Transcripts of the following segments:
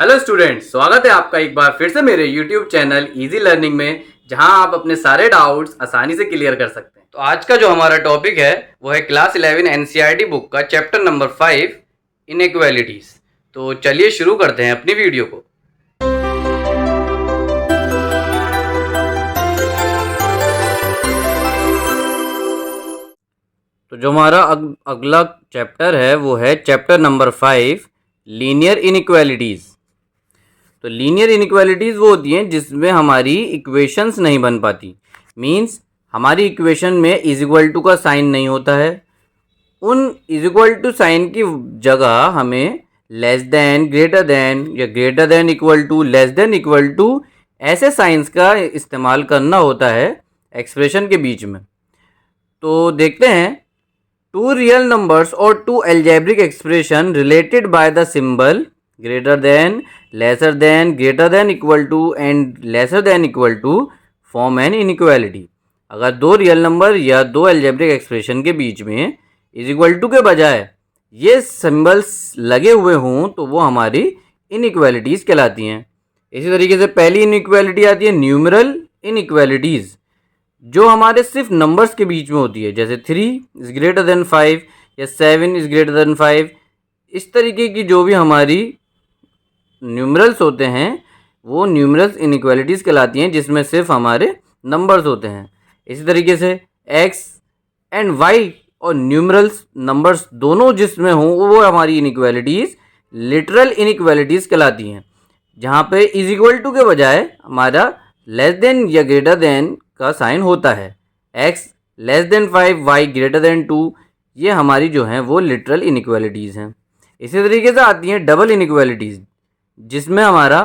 Hello students, स्वागत है आपका एक बार फिर से मेरे यूट्यूब चैनल इजी लर्निंग में, जहां आप अपने सारे डाउट्स आसानी से क्लियर कर सकते हैं। तो आज का जो हमारा टॉपिक है वो है क्लास 11 एनसीईआरटी बुक का चैप्टर नंबर 5 इनइक्वालिटीज। तो चलिए शुरू करते हैं अपनी वीडियो को। तो जो हमारा अगला चैप्टर है वो है चैप्टर नंबर 5 लीनियर इनइक्वालिटीज। तो लीनियर इनइक्वालिटीज़ वो होती हैं जिसमें हमारी इक्वेशंस नहीं बन पाती। मींस हमारी इक्वेशन में इज इक्वल टू का साइन नहीं होता है। उन इज इक्वल टू साइन की जगह हमें लेस देन, ग्रेटर देन या greater than equal to, less than equal to ऐसे साइंस का इस्तेमाल करना होता है एक्सप्रेशन के बीच में। तो देखते हैं, टू रियल नंबर्स और two algebraic expression related by the symbol greater than, lesser than, greater than equal to and lesser than equal to form an inequality. अगर दो रियल नंबर या दो एल्जेब्रिक एक्सप्रेशन के बीच में इज इक्वल टू के बजाय ये सिंबल्स लगे हुए हों तो वो हमारी इनइक्वालिटीज़ कहलाती हैं। इसी तरीके से पहली इनइक्वालिटी आती है न्यूमरल इनइक्वालिटीज़, जो हमारे सिर्फ नंबर्स के बीच में होती है, जैसे 3 इज़ ग्रेटर देन 5 या 7 इज़ ग्रेटर देन 5। इस तरीके की जो भी हमारी न्यूमरल्स होते हैं वो न्यूमरल्स इनइक्वालिटीज़ कहलाती हैं, जिसमें सिर्फ हमारे नंबर्स होते हैं। इसी तरीके से एक्स एंड वाई और न्यूमरल्स नंबर्स दोनों जिसमें हों वो हमारी इनइक्वालिटीज़ लिटरल इनइक्वालिटीज़ कहलाती हैं, जहाँ पे इज इक्वल टू के बजाय हमारा लेस देन या ग्रेटर देन का साइन होता है। X less than 5, y greater than 2, ये हमारी जो हैं वो लिटरल इनइक्वालिटीज़ हैं। इसी तरीके से आती हैं डबल इनइक्वालिटीज़, जिसमें हमारा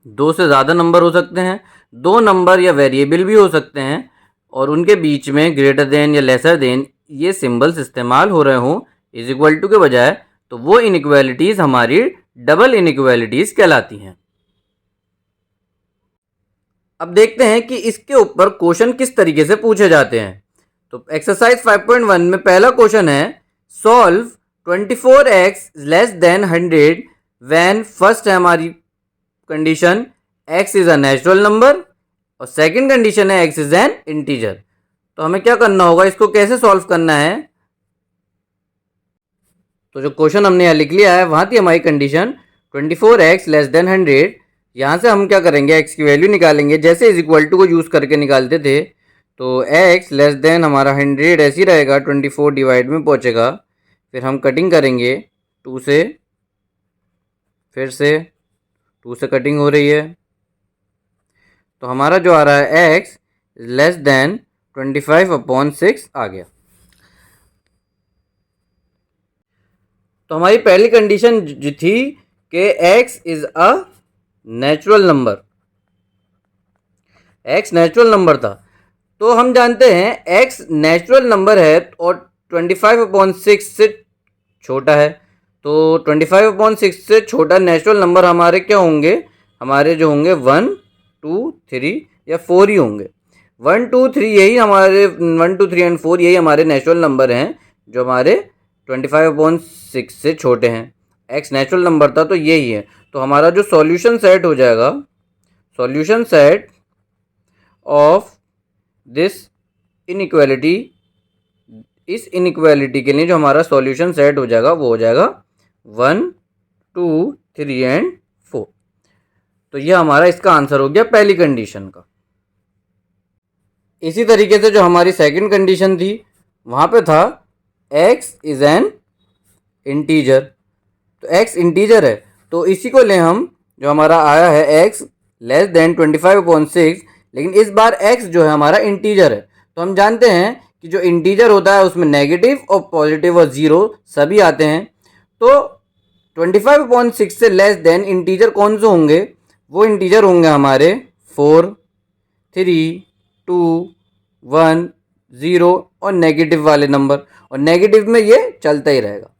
दो से ज़्यादा नंबर हो सकते हैं, दो नंबर या वेरिएबल भी हो सकते हैं और उनके बीच में ग्रेटर देन या लेसर देन ये सिंबल्स इस्तेमाल हो रहे हों इज इक्वल टू के बजाय, तो वो इनइक्वालिटीज़ हमारी डबल इनइक्वालिटीज़ कहलाती हैं। अब देखते हैं कि इसके ऊपर क्वेश्चन किस तरीके से पूछे जाते हैं। तो एक्सरसाइज 5.1 में पहला क्वेश्चन है, solve 24x less than 100 when first है हमारी condition x is a natural number और सेकंड कंडीशन है x इज़ एन इंटीजर। तो हमें क्या करना होगा, इसको कैसे सॉल्व करना है। तो जो क्वेश्चन हमने यहाँ लिख लिया है वहाँ थी हमारी कंडीशन 24x लेस देन 100। यहाँ से हम क्या करेंगे, x की वैल्यू निकालेंगे, जैसे इज इक्वल टू को यूज़ करके निकालते थे। तो x लेस देन हमारा 100 ऐसे ही रहेगा, 24 डिवाइड में पहुँचेगा। फिर हम कटिंग करेंगे 2 से, फिर से 2 से कटिंग हो रही है, तो हमारा जो आ रहा है x लेस देन 25/6 आ गया। तो हमारी पहली कंडीशन जो थी कि x is a natural number, x natural number था। तो हम जानते हैं x नेचुरल नंबर है और 25/6 से छोटा है। तो 25/6 से छोटा नेचुरल नंबर हमारे क्या होंगे, हमारे जो होंगे 1, 2, 3 या 4 ही होंगे। 1, 2, 3 यही हमारे 1, 2, 3 एंड 4 यही हमारे नेचुरल नंबर हैं जो हमारे 25/6 से छोटे हैं। x नेचुरल नंबर था तो यही है। तो हमारा जो सॉल्यूशन सेट हो जाएगा, solution set of this inequality, इस इनइक्वालिटी के लिए जो हमारा सॉल्यूशन सेट हो जाएगा वो हो जाएगा 1, 2, 3 एंड 4। तो ये हमारा इसका आंसर हो गया पहली कंडीशन का। इसी तरीके से जो हमारी सेकंड कंडीशन थी वहाँ पे था x इज एन इंटीजर। तो x इंटीजर है तो इसी को ले हम, जो हमारा आया है x लेस देन 25/6, लेकिन इस बार x जो है हमारा इंटीजर है। तो हम जानते हैं कि जो इंटीजर होता है उसमें नेगेटिव और पॉजिटिव और ज़ीरो सभी आते हैं। तो 25/6 से लेस देन इंटीजर कौन से होंगे, वो इंटीजर होंगे हमारे 4, 3, 2, 1, 0 और नेगेटिव वाले नंबर, और नेगेटिव में ये चलता ही रहेगा।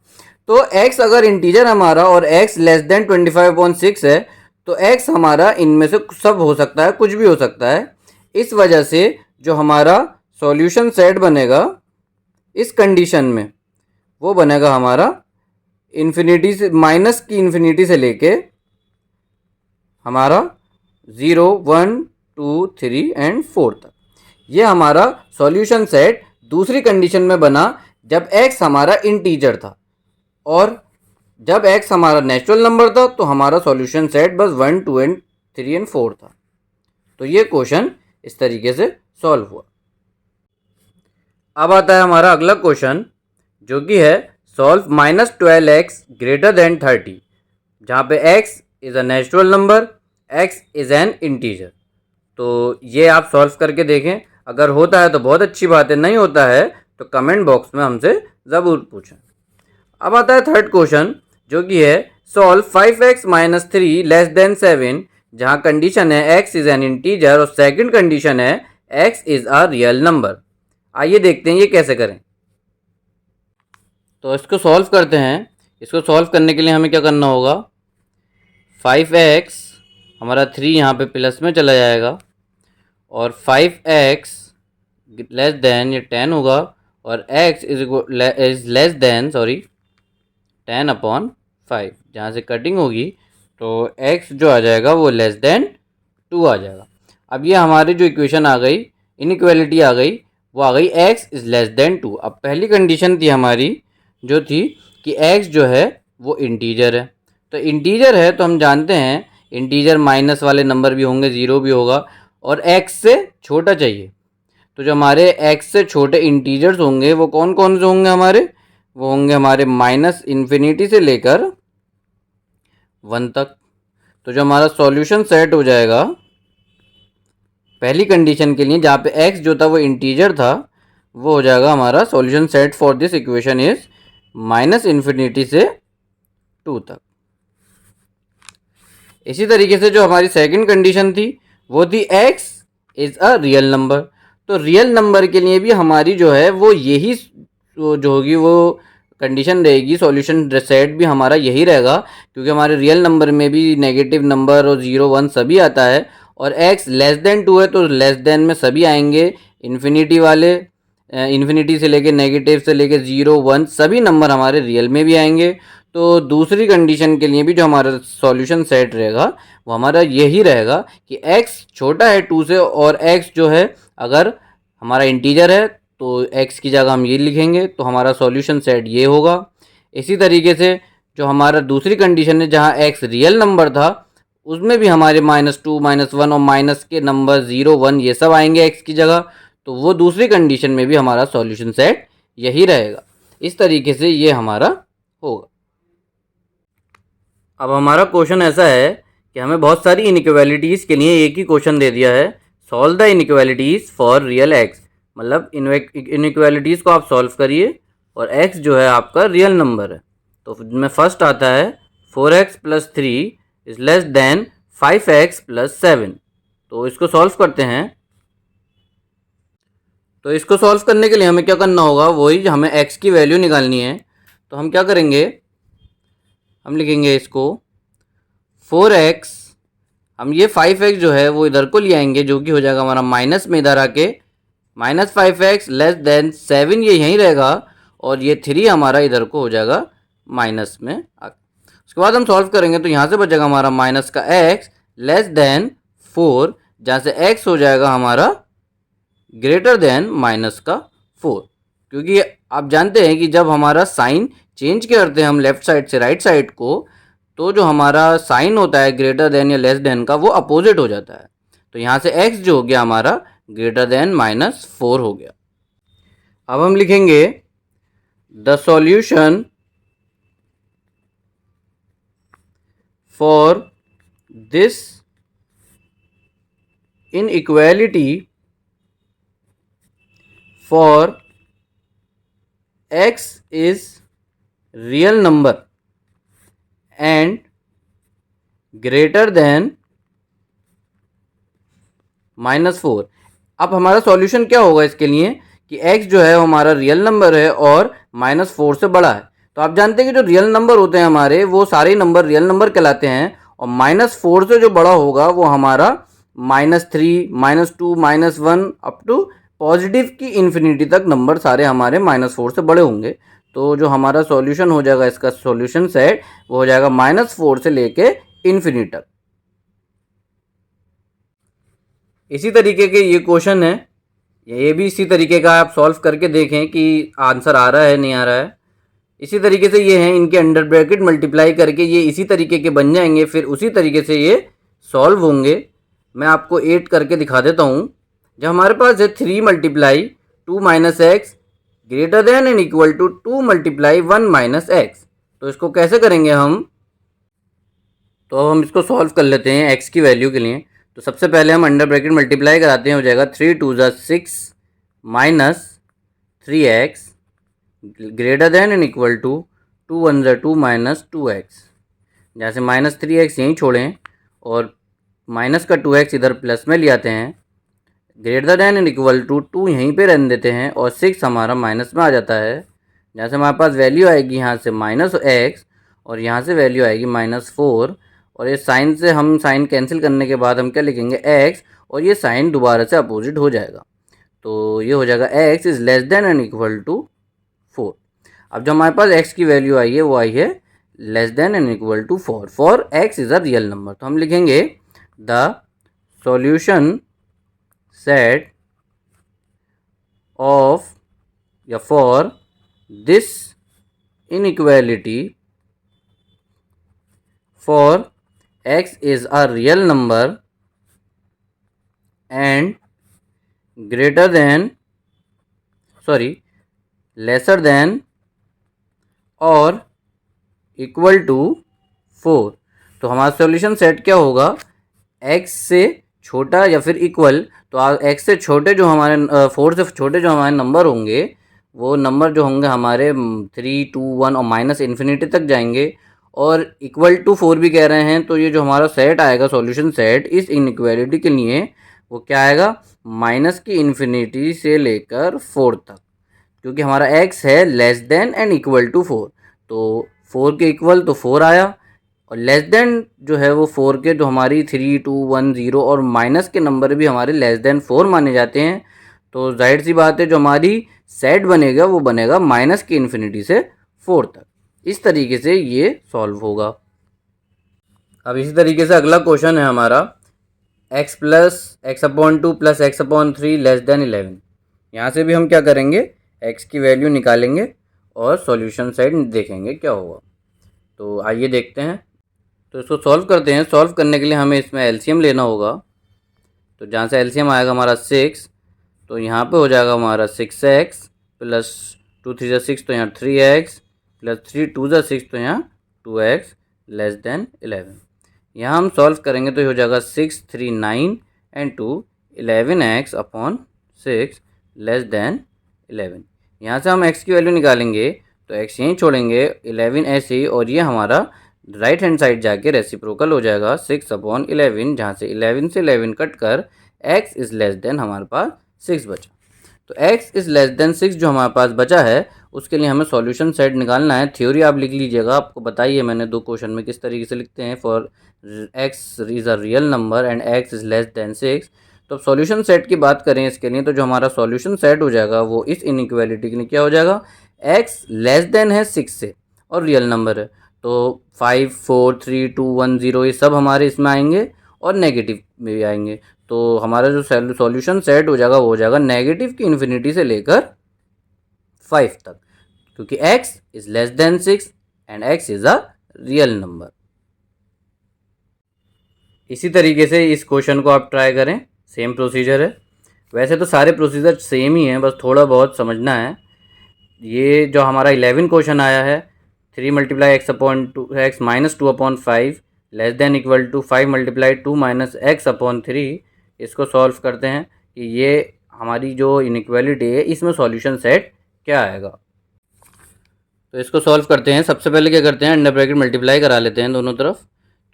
तो x अगर इंटीजर हमारा और x लेस देन 25/6 है तो x हमारा इनमें से सब हो सकता है, कुछ भी हो सकता है। इस वजह से जो हमारा सॉल्यूशन सेट बनेगा इस कंडीशन में वो बनेगा हमारा इन्फिनिटी से, माइनस की इन्फिनिटी से लेके हमारा 0, 1, 2, 3 एंड 4 तक। ये हमारा सॉल्यूशन सेट दूसरी कंडीशन में बना जब x हमारा इंटीजर था, और जब x हमारा नेचुरल नंबर था तो हमारा सॉल्यूशन सेट बस 1, 2 एंड 3 एंड 4 था। तो ये क्वेश्चन इस तरीके से सॉल्व हुआ। अब आता है हमारा अगला क्वेश्चन, जो कि है सॉल्व -12x ग्रेटर देन 30, जहाँ पे x is a natural number, x is an integer. तो ये आप सॉल्व करके देखें, अगर होता है तो बहुत अच्छी बात है, नहीं होता है तो कमेंट बॉक्स में हमसे ज़रूर पूछें। अब आता है थर्ड क्वेश्चन, जो कि है सॉल्व 5x - 3 लेस देन 7, जहाँ कंडीशन है x इज़ एन इंटीजर और सेकंड कंडीशन है x is a real number. आइए देखते हैं ये कैसे करें। तो इसको सॉल्व करते हैं। इसको सॉल्व करने के लिए हमें क्या करना होगा, 5x हमारा 3 यहाँ पे प्लस में चला जाएगा, और 5x लेस देन ये 10 होगा, और x इज लेस देन 10/5, जहाँ से कटिंग होगी तो x जो आ जाएगा वो लेस देन 2 आ जाएगा। अब ये हमारी जो इक्वेशन आ गई, इनइक्वालिटी आ गई, वो आ गई x इज़ लेस देन 2। अब पहली कंडीशन थी हमारी जो थी कि x जो है वो इंटीजर है, तो इंटीजर है तो हम जानते हैं इंटीजर माइनस वाले नंबर भी होंगे, ज़ीरो भी होगा, और x से छोटा चाहिए। तो जो हमारे x से छोटे इंटीजर्स होंगे वो कौन कौन से होंगे हमारे, वो होंगे हमारे -इन्फिनिटी से लेकर 1 तक। तो जो हमारा सॉल्यूशन सेट हो जाएगा पहली कंडीशन के लिए, जहाँ पे x जो था वो इंटीजर था, वो हो जाएगा हमारा solution set for this equation is -infinity से 2 तक। इसी तरीके से जो हमारी सेकंड कंडीशन थी वो थी x is a real number. तो रियल नंबर के लिए भी हमारी जो है वो यही जो होगी वो कंडीशन रहेगी, सॉल्यूशन सेट भी हमारा यही रहेगा, क्योंकि हमारे रियल नंबर में भी नेगेटिव नंबर और 0, 1 सभी आता है, और x लेस देन 2 है तो लेस देन में सभी आएंगे, इन्फिनिटी वाले, इन्फिनिटी से लेके नेगेटिव से लेके 0, 1 सभी नंबर हमारे रियल में भी आएंगे। तो दूसरी कंडीशन के लिए भी जो हमारा सॉल्यूशन सेट रहेगा वो हमारा यही रहेगा कि x छोटा है 2 से, और x जो है अगर हमारा इंटीजर है तो x की जगह हम ये लिखेंगे, तो हमारा सॉल्यूशन सेट ये होगा। इसी तरीके से जो हमारा दूसरी कंडीशन है जहाँ x रियल नंबर था, उसमें भी हमारे -2, -1 और माइनस के नंबर 0, 1 ये सब आएंगे x की जगह, तो वो दूसरी कंडीशन में भी हमारा सॉल्यूशन सेट यही रहेगा। इस तरीके से ये हमारा होगा। अब हमारा क्वेश्चन ऐसा है कि हमें बहुत सारी इनइक्वालिटीज़ के लिए एक ही क्वेश्चन दे दिया है, solve the inequalities for real x. मतलब इनइक्वालिटीज़ को आप सॉल्व करिए और x जो है आपका रियल नंबर है। तो उसमें फर्स्ट आता है 4x + 3 is less then 5x + 7। तो इसको सॉल्व करते हैं। तो इसको सॉल्व करने के लिए हमें क्या करना होगा, वही हमें x की वैल्यू निकालनी है। तो हम क्या करेंगे, हम लिखेंगे इसको 4x, हम ये 5x जो है वो इधर को ले आएंगे, जो कि हो जाएगा हमारा माइनस में इधर आके -5x लेस देन 7, ये यहीं रहेगा, और ये 3 हमारा इधर को हो जाएगा माइनस में आके। उसके बाद हम सॉल्व करेंगे तो यहाँ से बचेगा हमारा माइनस का x लेस देन 4, जहाँ से x हो जाएगा हमारा ग्रेटर देन -4, क्योंकि आप जानते हैं कि जब हमारा साइन चेंज करते हैं हम लेफ्ट साइड से राइट साइड को, तो जो हमारा साइन होता है ग्रेटर देन या लेस देन का वो अपोजिट हो जाता है। तो यहाँ से x जो हो गया हमारा ग्रेटर देन -4 हो गया। अब हम लिखेंगे the solution for this inequality for x is real number and greater than -4। अब हमारा सॉल्यूशन क्या होगा इसके लिए कि x जो है वो हमारा रियल नंबर है और -4 से बड़ा है। तो आप जानते हैं कि जो रियल नंबर होते हैं हमारे वो सारे नंबर रियल नंबर कहलाते हैं, और -4 से जो बड़ा होगा वो हमारा -3, -2, -1 अप टू पॉजिटिव की इन्फिनिटी तक नंबर सारे हमारे -4 से बड़े होंगे। तो जो हमारा सॉल्यूशन हो जाएगा इसका सॉल्यूशन सेट वो हो जाएगा -4 से लेके इन्फिनिटी तक। इसी तरीके के ये क्वेश्चन है, ये भी इसी तरीके का आप सॉल्व करके देखें कि आंसर आ रहा है नहीं आ रहा है। इसी तरीके से ये हैं, इनके अंडर ब्रैकेट मल्टीप्लाई करके ये इसी तरीके के बन जाएंगे, फिर उसी तरीके से ये सॉल्व होंगे। मैं आपको 8 करके दिखा देता हूँ। जब हमारे पास है 3 multiply 2 minus x greater than and equal to 2 multiply 1 minus x, तो इसको कैसे करेंगे हम? तो अब हम इसको सॉल्व कर लेते हैं एक्स की वैल्यू के लिए। तो सबसे पहले हम अंडर ब्रैकेट मल्टीप्लाई कराते हैं, हो जाएगा 3 2 ज़ा 6 minus 3x greater than and equal to 2 1 ज़ा 2 माइनस 2x। जहाँ से माइनस 3x यहीं छोड़ें और माइनस का 2x इधर प्लस में ले आते हैं, greater than and equal to 2 यहीं पे रहने देते हैं और 6 हमारा माइनस में आ जाता है। जहाँ से हमारे पास वैल्यू आएगी यहाँ से माइनस एक्स और यहाँ से वैल्यू आएगी -4, और ये साइन से हम साइन कैंसिल करने के बाद हम क्या लिखेंगे x, और ये साइन दोबारा से अपोजिट हो जाएगा। तो ये हो जाएगा x is less than and equal to 4। अब जो हमारे पास x की वैल्यू आई है वो आई है less than and equal to 4 for x is a real number. तो हम लिखेंगे द सॉल्यूशन सेट ऑफ या for this inequality for x is a real number and greater than lesser than or equal to 4। तो हमारा solution set क्या होगा? x से छोटा या फिर इक्वल। तो x से छोटे जो हमारे 4 से छोटे जो हमारे नंबर होंगे, वो नंबर जो होंगे हमारे 3 2 1 और माइनस इन्फिनिटी तक जाएंगे, और इक्वल टू 4 भी कह रहे हैं। तो ये जो हमारा सेट आएगा सॉल्यूशन सेट इस इनइक्वालिटी के लिए, वो क्या आएगा? माइनस की इन्फिनिटी से लेकर 4 तक, क्योंकि हमारा x है less than and equal to 4। तो 4 के इक्वल तो 4 आया, और लेस देन जो है वो 4 के, जो हमारी 3 2 1 0 और माइनस के नंबर भी हमारे लेस देन 4 माने जाते हैं। तो जाहिर सी बात है जो हमारी सेट बनेगा वो बनेगा माइनस की इन्फिनिटी से 4 तक। इस तरीके से ये सॉल्व होगा। अब इसी तरीके से अगला क्वेश्चन है हमारा x plus x upon 2 plus x upon 3 less than 11। यहाँ से भी हम क्या करेंगे? x की वैल्यू निकालेंगे और सॉल्यूशन साइड देखेंगे क्या होगा। तो आइए देखते हैं। तो इसको सॉल्व करते हैं। सॉल्व करने के लिए हमें इसमें एलसीएम लेना होगा। तो जहाँ से एलसीएम आएगा हमारा 6, तो यहाँ पे हो जाएगा हमारा 6x प्लस 2 3 ज़ा 6, तो यहाँ 3x प्लस 3 2 ज़ा 6, तो यहाँ 2x लेस देन 11। यहाँ हम सॉल्व करेंगे तो ये हो जाएगा 6 3 9 and 2 11x upon 6 less than 11। यहाँ से हम x की वैल्यू निकालेंगे तो x यहीं छोड़ेंगे, 11 ऐसे ही, और ये हमारा राइट हैंड साइड जाके रेसिप्रोकल हो जाएगा 6 अपॉन 11, जहाँ से 11 से 11 कट कर x इज़ लेस देन हमारे पास 6 बचा। तो x इज़ लेस देन 6 जो हमारे पास बचा है, उसके लिए हमें सॉल्यूशन सेट निकालना है। थ्योरी आप लिख लीजिएगा, आपको बताइए मैंने 2 क्वेश्चन में किस तरीके से लिखते हैं। For x is a real number and x is less then 6। तो अब सॉल्यूशन सेट की बात करें इसके लिए, तो जो हमारा सॉल्यूशन सेट हो जाएगा वो इस इनइक्वालिटी के लिए क्या हो जाएगा? x लेस देन है 6 से और रियल नंबर है, तो 5 4 3 2 1 0 ये सब हमारे इसमें आएंगे और नेगेटिव में भी आएंगे। तो हमारा जो सॉल्यूशन सेट हो जाएगा वो हो जाएगा नेगेटिव की इन्फिनिटी से लेकर 5 तक, क्योंकि x is less then 6 and x is a real number. इसी तरीके से इस क्वेश्चन को आप ट्राई करें, सेम प्रोसीजर है। वैसे तो सारे प्रोसीजर सेम ही हैं, बस थोड़ा बहुत समझना है। ये जो हमारा 11 क्वेश्चन आया है, 3 multiply x upon 2 x minus 2 upon 5 less than equal to 5 multiply 2 minus x upon 3, इसको सॉल्व करते हैं कि ये हमारी जो इनइक्वालिटी है इसमें सॉल्यूशन सेट क्या आएगा। तो इसको सॉल्व करते हैं। सबसे पहले क्या करते हैं, अंडर ब्रैकेट मल्टीप्लाई करा लेते हैं दोनों तरफ।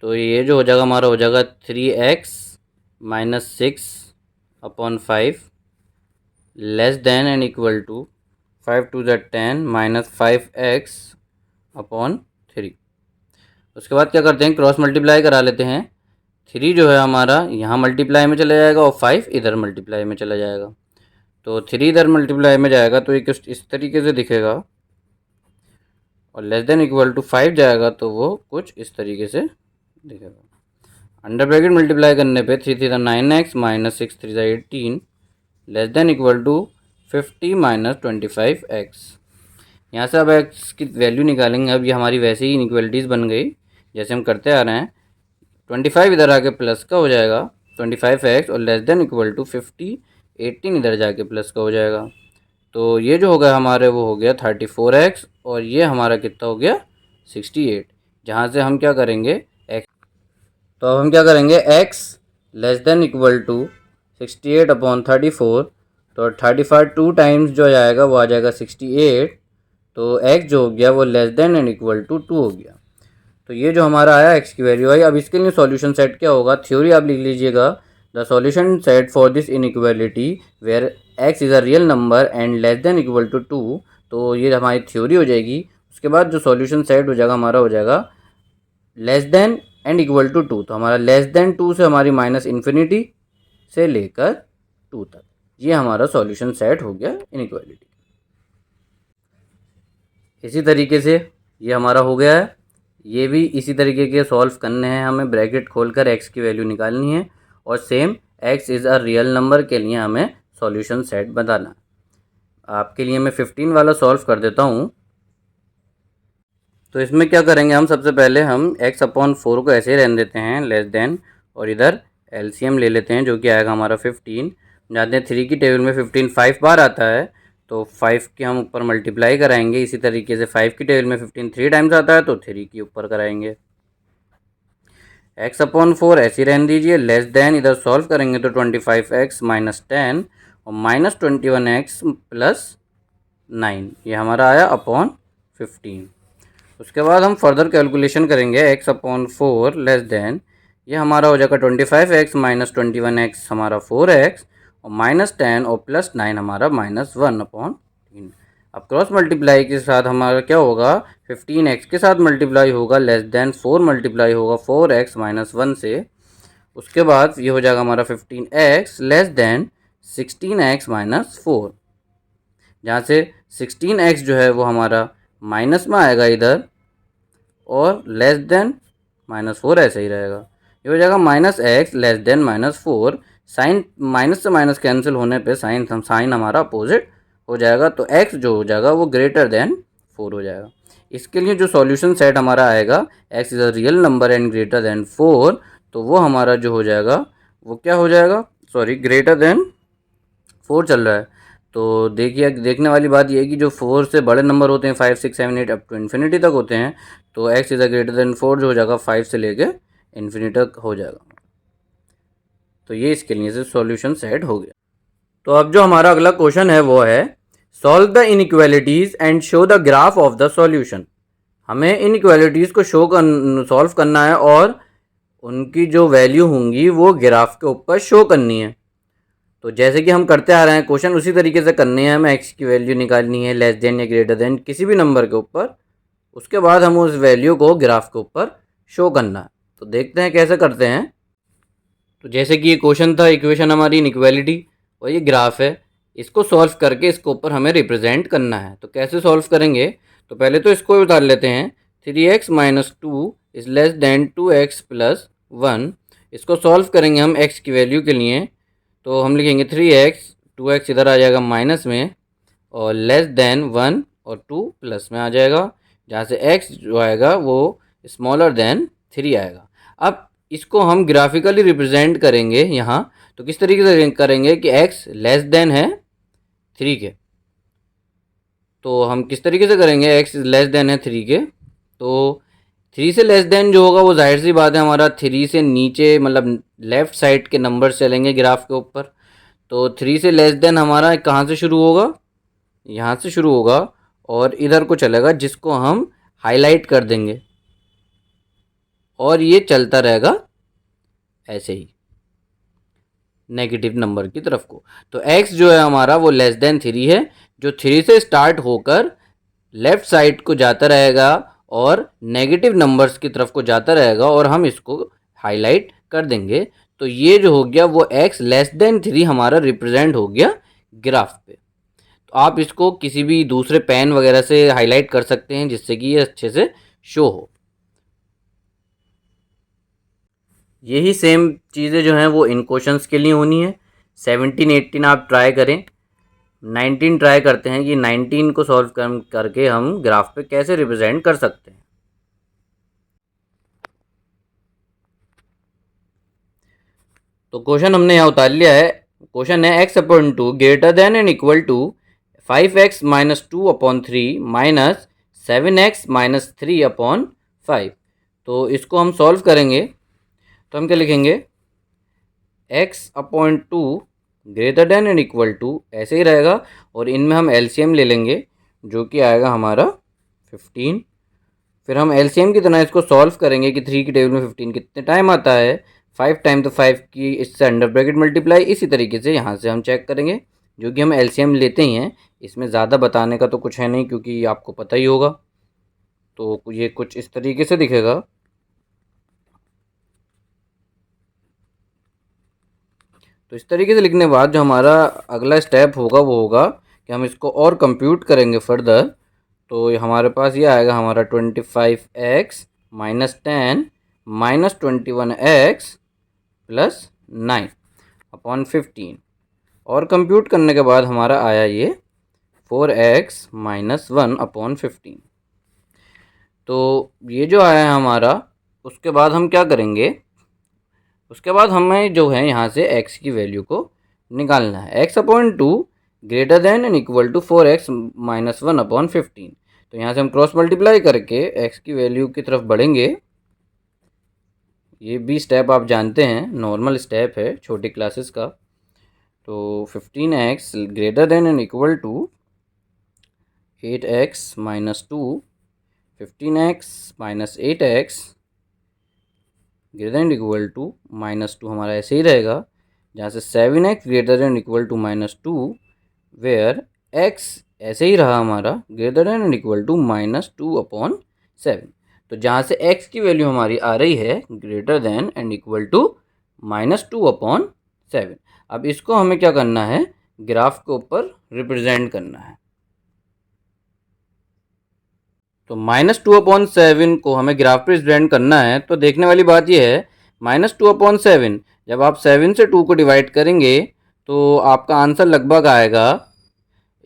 तो ये जो हो जाएगा हमारा हो जाएगा 3x minus 6 upon 5 less than and equal to 5 2 ज़ा 10 माइनस 5x अपॉन 3। उसके बाद क्या करते हैं, क्रॉस मल्टीप्लाई करा लेते हैं। 3 जो है हमारा यहाँ मल्टीप्लाई में चला जाएगा और 5 इधर मल्टीप्लाई में चला जाएगा। तो 3 इधर मल्टीप्लाई में जाएगा तो ये कुछ इस तरीके से दिखेगा, और लेस देन इक्वल टू 5 जाएगा तो वो कुछ इस तरीके से दिखेगा। अंडर ब्रैकेट मल्टीप्लाई करने पे 3 3 9x minus 6 3 18 less than equal to 50 minus 25x। यहाँ से अब x की वैल्यू निकालेंगे। अब ये हमारी वैसे ही इनइक्वालिटीज़ बन गई जैसे हम करते आ रहे हैं। 25 इधर आके प्लस का हो जाएगा 25x और लेस देन इक्वल टू 50 18 इधर जाके प्लस का हो जाएगा। तो ये जो होगा हमारे वो हो गया 34x और ये हमारा कितना हो गया 68। जहाँ से हम क्या करेंगे x, तो अब हम क्या करेंगे x less than equal to 68/34। तो 35 टू टाइम्स जो आएगा वो आ जाएगा 68। तो x जो हो गया वो less than and equal to 2 हो गया। तो ये जो हमारा आया x की वैल्यू आई। अब इसके लिए सॉल्यूशन सेट क्या होगा, थ्योरी आप लिख लीजिएगा। The solution set for this inequality where x is a real number and less than equal to 2। तो ये हमारी थ्योरी हो जाएगी। उसके बाद जो सॉल्यूशन सेट हो जाएगा हमारा हो जाएगा less than and equal to 2। तो हमारा लेस देन 2 से हमारी माइनस इन्फिनिटी से लेकर 2 तक, ये हमारा सॉल्यूशन सेट हो गया इनइक्वालिटी। इसी तरीके से ये हमारा हो गया है। ये भी इसी तरीके के सॉल्व करने हैं हमें। ब्रैकेट खोलकर x की वैल्यू निकालनी है और same x is a real number के लिए हमें सॉल्यूशन सेट बताना। आपके लिए मैं 15 वाला सॉल्व कर देता हूँ। तो इसमें क्या करेंगे हम, सबसे पहले हम x/4 को ऐसे ही रहने देते हैं लेस देन, और इधर एलसीएम ले लेते हैं जो कि आएगा हमारा 15। जानते हैं 3 की टेबल में 15 5 बार आता है, तो 5 के हम ऊपर मल्टीप्लाई कराएंगे। इसी तरीके से 5 की टेबल में 15 3 टाइम्स आता है तो 3 के ऊपर कराएंगे। x/4 ऐसे ही रहने दीजिए लेस देन, इधर सॉल्व करेंगे तो 25x माइनस 10 और माइनस 21x प्लस 9, ये हमारा आया अपॉन 15। उसके बाद हम फर्दर कैलकुलेशन करेंगे x/4 लेस देन, ये हमारा हो जाएगा 25x माइनस 21x हमारा 4x और माइनस 10 और प्लस 9 हमारा -1/3। अब क्रॉस मल्टीप्लाई के साथ हमारा क्या होगा, 15x के साथ मल्टीप्लाई होगा लेस देन 4 मल्टीप्लाई होगा 4x माइनस 1 से। उसके बाद ये हो जाएगा हमारा 15x less than 16x minus 4, जहाँ से 16x जो है वो हमारा माइनस में आएगा इधर और लेस देन -4 ऐसे ही रहेगा। ये हो जाएगा -x less than -4। Sine minus से माइनस कैंसिल होने पे साइन हमारा अपोजिट हो जाएगा, तो x जो हो जाएगा वो ग्रेटर देन 4 हो जाएगा। इसके लिए जो सॉल्यूशन सेट हमारा आएगा x is a real number and greater then 4, तो वो हमारा जो हो जाएगा वो क्या हो जाएगा, सॉरी ग्रेटर देन 4 चल रहा है। तो देखिए देखने वाली बात ये है कि जो 4 से बड़े नंबर होते हैं 5 6 7 8 अप टू इन्फिनिटी तक होते हैं, तो x is a greater than 4 जो हो जाएगा 5 से लेके इन्फिनिटी तक हो जाएगा। तो ये इसके लिए से सॉल्यूशन सेट हो गया। तो अब जो हमारा अगला क्वेश्चन है वो है solve the inequalities and show the graph of the solution. हमें इनइक्वालिटीज़ को सॉल्व करना है और उनकी जो वैल्यू होंगी वो ग्राफ के ऊपर शो करनी है। तो जैसे कि हम करते आ रहे हैं क्वेश्चन उसी तरीके से करने हैं। हमें x की वैल्यू निकालनी है लेस देन या ग्रेटर देन किसी भी नंबर के ऊपर। उसके बाद हम उस वैल्यू को ग्राफ के ऊपर शो करना है। तो देखते हैं कैसे करते हैं। तो जैसे कि ये क्वेश्चन था, इक्वेशन हमारी इनइक्वालिटी और ये ग्राफ है, इसको सॉल्व करके इसके ऊपर हमें रिप्रेजेंट करना है। तो कैसे सॉल्व करेंगे, तो पहले तो इसको उतार लेते हैं। 3x minus 2 is less then 2x plus 1। इसको सॉल्व करेंगे हम x की वैल्यू के लिए, तो हम लिखेंगे 3x, 2x इधर आ जाएगा माइनस में और लेस देन 1 और 2 प्लस में आ जाएगा, जहाँ से x जो आएगा वो स्मॉलर देन 3 आएगा। अब इसको हम ग्राफिकली रिप्रेजेंट करेंगे यहाँ, तो किस तरीके से करेंगे कि x लेस देन है 3 के। तो हम किस तरीके से करेंगे, x लेस देन है 3 के, तो 3 से लेस देन जो होगा वो जाहिर सी बात है हमारा 3 से नीचे मतलब लेफ़्ट साइड के नंबर चलेंगे ग्राफ के ऊपर। तो 3 से लेस देन हमारा कहाँ से शुरू होगा, यहाँ से शुरू होगा और इधर को चलेगा, जिसको हम हाईलाइट कर देंगे और ये चलता रहेगा ऐसे ही नेगेटिव नंबर की तरफ को। तो x जो है हमारा वो लेस देन 3 है, जो 3 से स्टार्ट होकर लेफ़्ट साइड को जाता रहेगा और नेगेटिव नंबर्स की तरफ को जाता रहेगा और हम इसको हाईलाइट कर देंगे। तो ये जो हो गया वो x लेस देन 3 हमारा रिप्रेजेंट हो गया ग्राफ पे। तो आप इसको किसी भी दूसरे पेन वगैरह से हाईलाइट कर सकते हैं जिससे कि ये अच्छे से शो हो। यही सेम चीज़ें जो हैं वो इन क्वेश्चंस के लिए होनी है। 17 18 आप ट्राई करें, 19 ट्राई करते हैं कि 19 को सॉल्व करके हम ग्राफ पे कैसे रिप्रेजेंट कर सकते हैं। तो क्वेश्चन हमने यहाँ उतार लिया है। क्वेश्चन है x/2 greater than and equal to 5x - 2/3 minus 7x - 3/5। तो इसको हम सॉल्व करेंगे तो हम क्या लिखेंगे, x/2 greater than and equal to ऐसे ही रहेगा और इनमें हम एलसीएम ले लेंगे जो कि आएगा हमारा 15। फिर हम एलसीएम की तरह इसको सॉल्व करेंगे कि 3 की टेबल में 15 कितने टाइम आता है, 5 टाइम तो 5 की इससे अंडर ब्रैकेट मल्टीप्लाई। इसी तरीके से यहाँ से हम चेक करेंगे, जो कि हम एलसीएम लेते ही हैं। इसमें ज़्यादा बताने का तो कुछ है नहीं क्योंकि आपको पता ही होगा। तो ये कुछ इस तरीके से दिखेगा। तो इस तरीके से लिखने के बाद जो हमारा अगला स्टेप होगा वो होगा कि हम इसको और कंप्यूट करेंगे फर्दर। तो ये हमारे पास ये आएगा हमारा 25x - 10 - 21x + 9/15 और कंप्यूट करने के बाद हमारा आया ये 4x - 1/15। तो ये जो आया है हमारा, उसके बाद हम क्या करेंगे, उसके बाद हमें जो है यहाँ से x की वैल्यू को निकालना है। x/2 greater than and equal to 4x - 1/15। तो यहाँ से हम क्रॉस मल्टीप्लाई करके x की वैल्यू की तरफ बढ़ेंगे। ये भी स्टेप आप जानते हैं, नॉर्मल स्टेप है छोटी क्लासेस का। तो 15x greater than and equal to 8x - 2, 15x - 8x greater than equal to -2 हमारा ऐसे ही रहेगा, जहाँ से 7x greater than equal to -2 where x ऐसे ही रहा हमारा ग्रेटर देन इक्वल टू -2/7। तो जहाँ से x की वैल्यू हमारी आ रही है greater than and equal to -2/7। अब इसको हमें क्या करना है, ग्राफ के ऊपर रिप्रेजेंट करना है। तो -2/7 को हमें ग्राफ पे रिप्रेजेंट करना है। तो देखने वाली बात यह है, -2/7 जब आप 7 से 2 को डिवाइड करेंगे तो आपका आंसर लगभग आएगा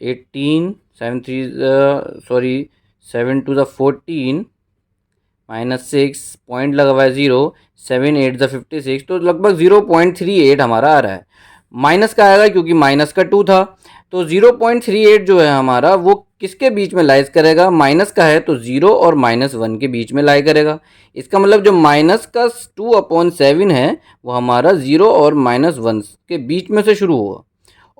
18, 7 3 7 2 14 -6 पॉइंट लगा हुआ है 0, 7 8 56, तो लगभग 0.38 हमारा आ रहा है। माइनस का आएगा क्योंकि माइनस का 2 था। तो 0.38 जो है हमारा वो किसके बीच में लाइज करेगा, माइनस का है तो 0 और -1 के बीच में लाई करेगा। इसका मतलब जो माइनस का 2/7 है वो हमारा 0 और -1 के बीच में से शुरू होगा।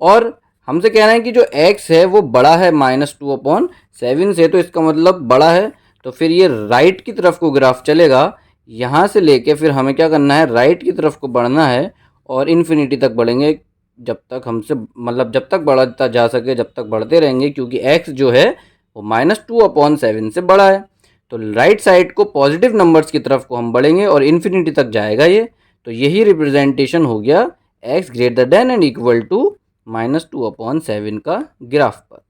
और हमसे कह रहे हैं कि जो x है वो बड़ा है -2/7 से, तो इसका मतलब बड़ा है। तो फिर ये राइट की तरफ को ग्राफ चलेगा। यहाँ से लेके फिर हमें क्या करना है, राइट की तरफ को बढ़ना है और इन्फिनिटी तक बढ़ेंगे, जब तक हमसे मतलब जब तक बढ़ता जा सके जब तक बढ़ते रहेंगे, क्योंकि x जो है वो -2/7 से बड़ा है। तो राइट साइड को पॉजिटिव नंबर्स की तरफ को हम बढ़ेंगे और इन्फिनिटी तक जाएगा ये। तो यही रिप्रेजेंटेशन हो गया x greater than and equal to -2/7 का ग्राफ पर।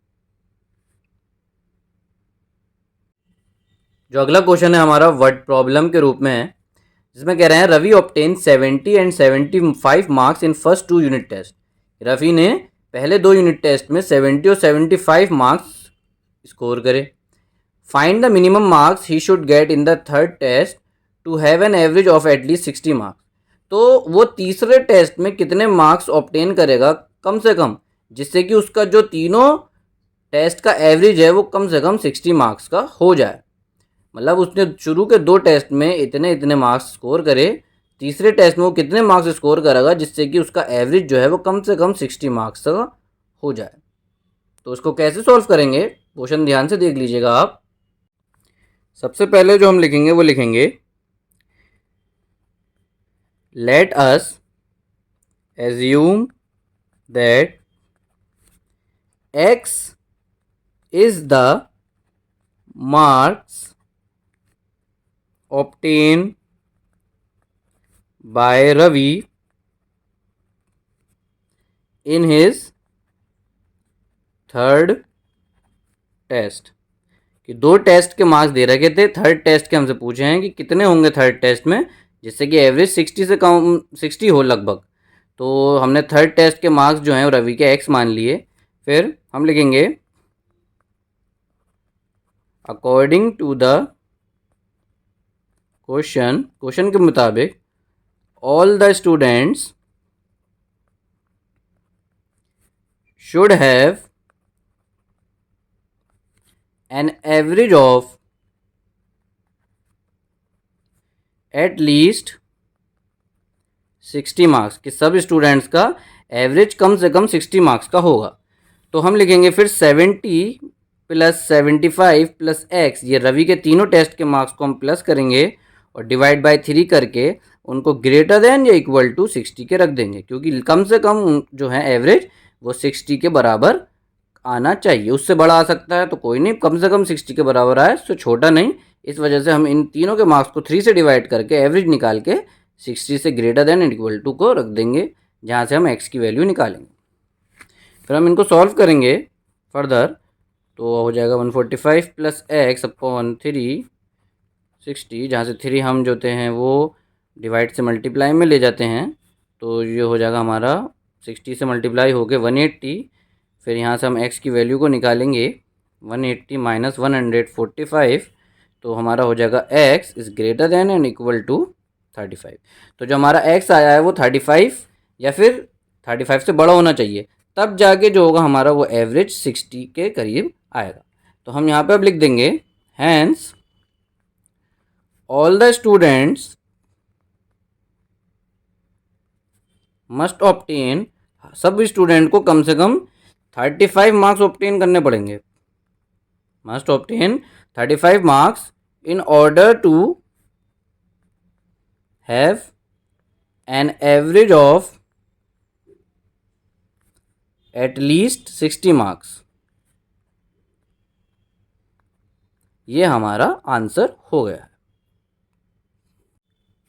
जो अगला क्वेश्चन है हमारा वर्ड प्रॉब्लम के रूप में है, जिसमें कह रहे हैं Ravi obtain 70 and 75 marks in first 2 unit test. Ravi ने पहले 2 यूनिट टेस्ट में 70 और 75 मार्क्स स्कोर करे। Find the minimum marks he should get in the third test to have an average of at least 60 marks. तो वो तीसरे टेस्ट में कितने मार्क्स ऑब्टेन करेगा कम से कम, जिससे कि उसका जो तीनों टेस्ट का एवरेज है वो कम से कम 60 मार्क्स का हो जाए। मतलब उसने शुरू के 2 टेस्ट में इतने इतने मार्क्स स्कोर करे, तीसरे टेस्ट में वो कितने मार्क्स स्कोर करेगा जिससे कि उसका एवरेज जो है वो कम से कम 60 मार्क्स का हो जाए। तो उसको कैसे सॉल्व करेंगे, क्वेश्चन ध्यान से देख लीजिएगा आप। सबसे पहले जो हम लिखेंगे वो लिखेंगे, let us assume that x is the marks obtained by Ravi in his third test. कि 2 टेस्ट के मार्क्स दे रखे थे, थर्ड टेस्ट के हमसे पूछे हैं कि कितने होंगे थर्ड टेस्ट में, जिससे कि एवरेज 60 से कम 60 हो लगभग। तो हमने थर्ड टेस्ट के मार्क्स जो हैं रवि के x मान लिए। फिर हम लिखेंगे अकॉर्डिंग टू द क्वेश्चन के मुताबिक all the students should have an average of at least 60 marks, कि सब स्टूडेंट्स का एवरेज कम से कम 60 मार्क्स का होगा। तो हम लिखेंगे फिर 70 प्लस 75 प्लस x, ये रवि के तीनों टेस्ट के मार्क्स को हम प्लस करेंगे और डिवाइड बाय 3 करके उनको ग्रेटर देन या इक्वल टू 60 के रख देंगे, क्योंकि कम से कम जो है एवरेज वो 60 के बराबर आना चाहिए। उससे बड़ा आ सकता है तो कोई नहीं, कम से कम 60 के बराबर आए, तो छोटा नहीं। इस वजह से हम इन तीनों के मार्क्स को 3 से डिवाइड करके एवरेज निकाल के 60 से greater than and equal to को रख देंगे, जहाँ से हम x की वैल्यू निकालेंगे। फिर हम इनको सॉल्व करेंगे फर्दर, तो हो जाएगा 145 प्लस एक्स अपॉन 360, जहाँ से 3 हम जो हैं वो डिवाइड से मल्टीप्लाई में ले जाते हैं, तो ये हो जाएगा हमारा 60 से मल्टीप्लाई हो गए 180। फिर यहाँ से हम x की वैल्यू को निकालेंगे 180 माइनस 145, तो हमारा हो जाएगा x is greater than and equal to 35। तो जो हमारा x आया है वो 35 या फिर 35 से बड़ा होना चाहिए, तब जाके जो होगा हमारा वो एवरेज 60 के करीब आएगा। तो हम यहाँ पे अब लिख देंगे hence all the students must obtain, सब स्टूडेंट को कम से कम 35 मार्क्स ऑब्टेन करने पड़ेंगे, must obtain 35 marks in order to have an average of at least 60 marks. ये हमारा आंसर हो गया है।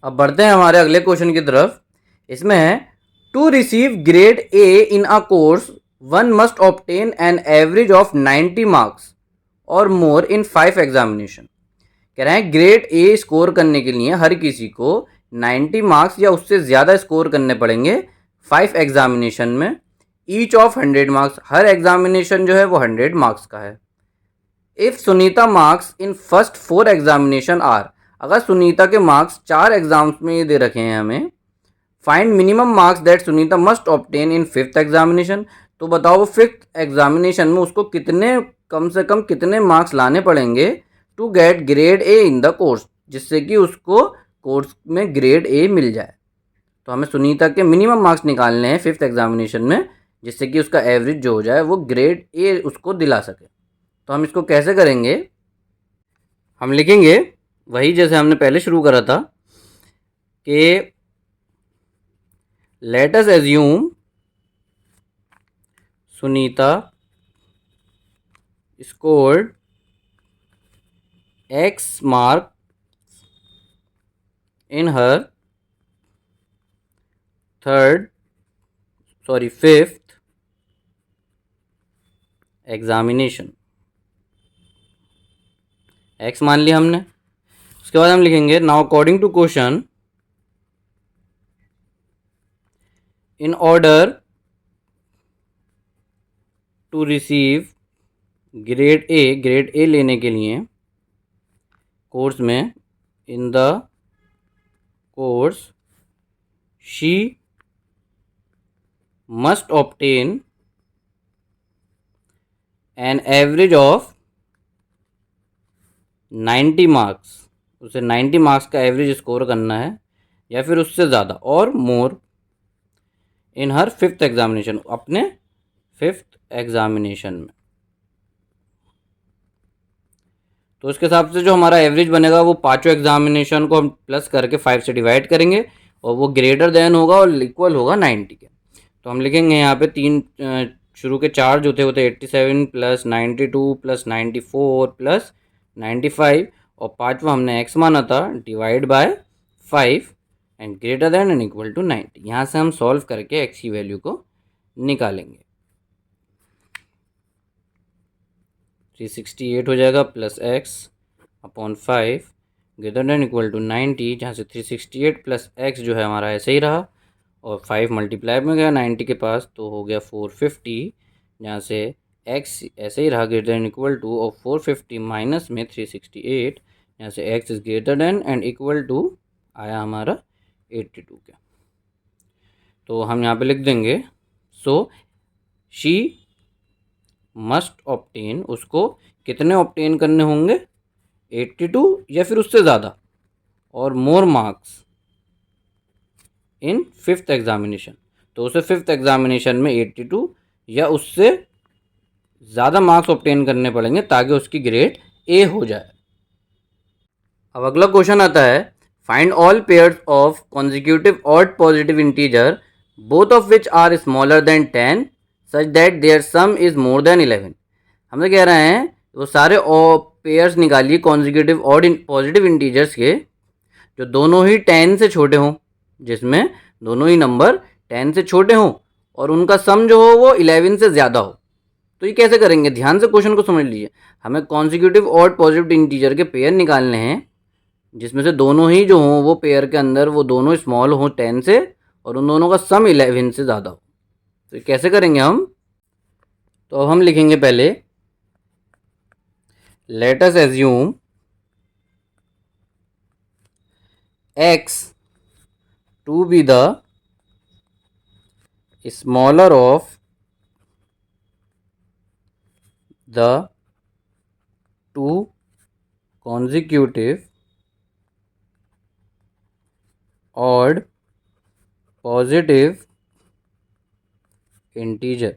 अब बढ़ते हैं हमारे अगले क्वेश्चन की तरफ। इसमें है to receive grade A in a course one must obtain an average of 90 marks और मोर इन 5 एग्जामिनेशन। कह रहे हैं ग्रेड ए स्कोर करने के लिए हर किसी को 90 मार्क्स या उससे ज़्यादा स्कोर करने पड़ेंगे 5 एग्जामिनेशन में, ईच ऑफ 100 मार्क्स, हर एग्जामिनेशन जो है वो 100 मार्क्स का है। If Sunita marks in first 4 examination are, अगर सुनीता के मार्क्स 4 एग्जाम्स में ये दे रखे हैं हमें, find minimum marks that Sunita must obtain in 5th examination, तो बताओ वो 5th एग्जामिनेशन में उसको कितने कम से कम कितने मार्क्स लाने पड़ेंगे to get grade A in the course, जिससे कि उसको कोर्स में ग्रेड ए मिल जाए। तो हमें सुनीता के मिनिमम मार्क्स निकालने हैं 5th एग्जामिनेशन में, जिससे कि उसका एवरेज जो हो जाए वो ग्रेड ए उसको दिला सके। तो हम इसको कैसे करेंगे, हम लिखेंगे वही जैसे हमने पहले शुरू करा था कि let us assume Sunita scored x mark in हर 5th एग्जामिनेशन, x मान लिया हमने। उसके बाद हम लिखेंगे now according to question, in order to receive grade A लेने के लिए कोर्स में, in the course she must obtain an average of 90 marks, उसे 90 मार्क्स का एवरेज स्कोर करना है या फिर उससे ज़्यादा, और मोर इन हर 5th एग्जामिनेशन, अपने 5th एग्जामिनेशन में। तो इसके हिसाब से जो हमारा एवरेज बनेगा वो पांचों एग्जामिनेशन को हम प्लस करके 5 से डिवाइड करेंगे और वो ग्रेटर देन होगा और इक्वल होगा 90 के। तो हम लिखेंगे यहाँ पे शुरू के 4 जो थे वो थे 87 प्लस 92 प्लस 94 प्लस 95, और पाँचवा हमने x माना था, divide by 5 and greater than and equal to 90। यहाँ से हम सॉल्व करके x की वैल्यू को निकालेंगे। 368 हो जाएगा plus x upon 5 greater than equal to 90, जहाँ से 368 प्लस एक्स जो है हमारा ऐसे ही रहा और 5 मल्टीप्लाई में गया 90 के पास तो हो गया 450, जहाँ से एक्स ऐसे ही रहा ग्रेटर देन इक्वल टू और 450 माइनस में 368, यहाँ से x is greater than and equal to आया हमारा 82 के। तो हम यहाँ पे लिख देंगे सो शी मस्ट ऑब्टेन, उसको कितने ऑब्टेन करने होंगे 82 या फिर उससे ज़्यादा और more marks in 5th examination, तो उसे 5th एग्जामिनेशन में 82 या उससे ज़्यादा मार्क्स ऑब्टेन करने पड़ेंगे ताकि उसकी ग्रेड ए हो जाए। अब अगला क्वेश्चन आता है find all pairs of consecutive odd positive integer both of which are smaller than 10 such that their sum is more than 11। हमसे कह रहे हैं वो सारे पेयर्स निकालिए कॉन्जिक्यूटिव ऑड पॉजिटिव इंटीजर्स के जो दोनों ही 10 से छोटे हों, जिसमें दोनों ही नंबर 10 से छोटे हों और उनका सम जो हो वो 11 से ज़्यादा हो। तो ये कैसे करेंगे, ध्यान से क्वेश्चन को समझ लीजिए। हमें कॉन्जिक्यूटिव ऑड पॉजिटिव इंटीजर के पेयर निकालने हैं जिसमें से दोनों ही जो हों वो पेयर के अंदर वो दोनों स्मॉल हों 10 से और उन दोनों का सम 11 से ज़्यादा हो। तो कैसे करेंगे हम, तो अब हम लिखेंगे पहले late us assume x to be the smaller of the two consecutive odd positive integer।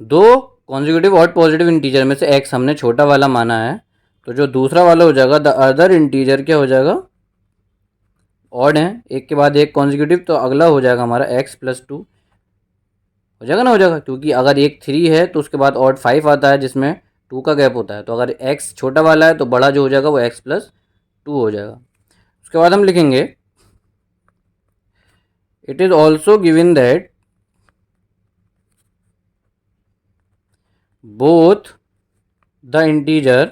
दो कॉन्जिक्यूटिव ऑड पॉजिटिव इंटीजर में से x हमने छोटा वाला माना है, तो जो दूसरा वाला हो जाएगा द अदर इंटीजर क्या हो जाएगा, ऑड है, एक के बाद एक कॉन्जिक्यूटिव, तो अगला हो जाएगा हमारा x प्लस 2 हो जाएगा ना, हो जाएगा, क्योंकि अगर एक 3 है तो उसके बाद ऑड 5 आता है जिसमें 2 का गैप होता है, तो अगर x छोटा वाला है तो बड़ा जो हो जाएगा वो x प्लस 2 हो जाएगा। उसके बाद हम लिखेंगे it is also given that both the integer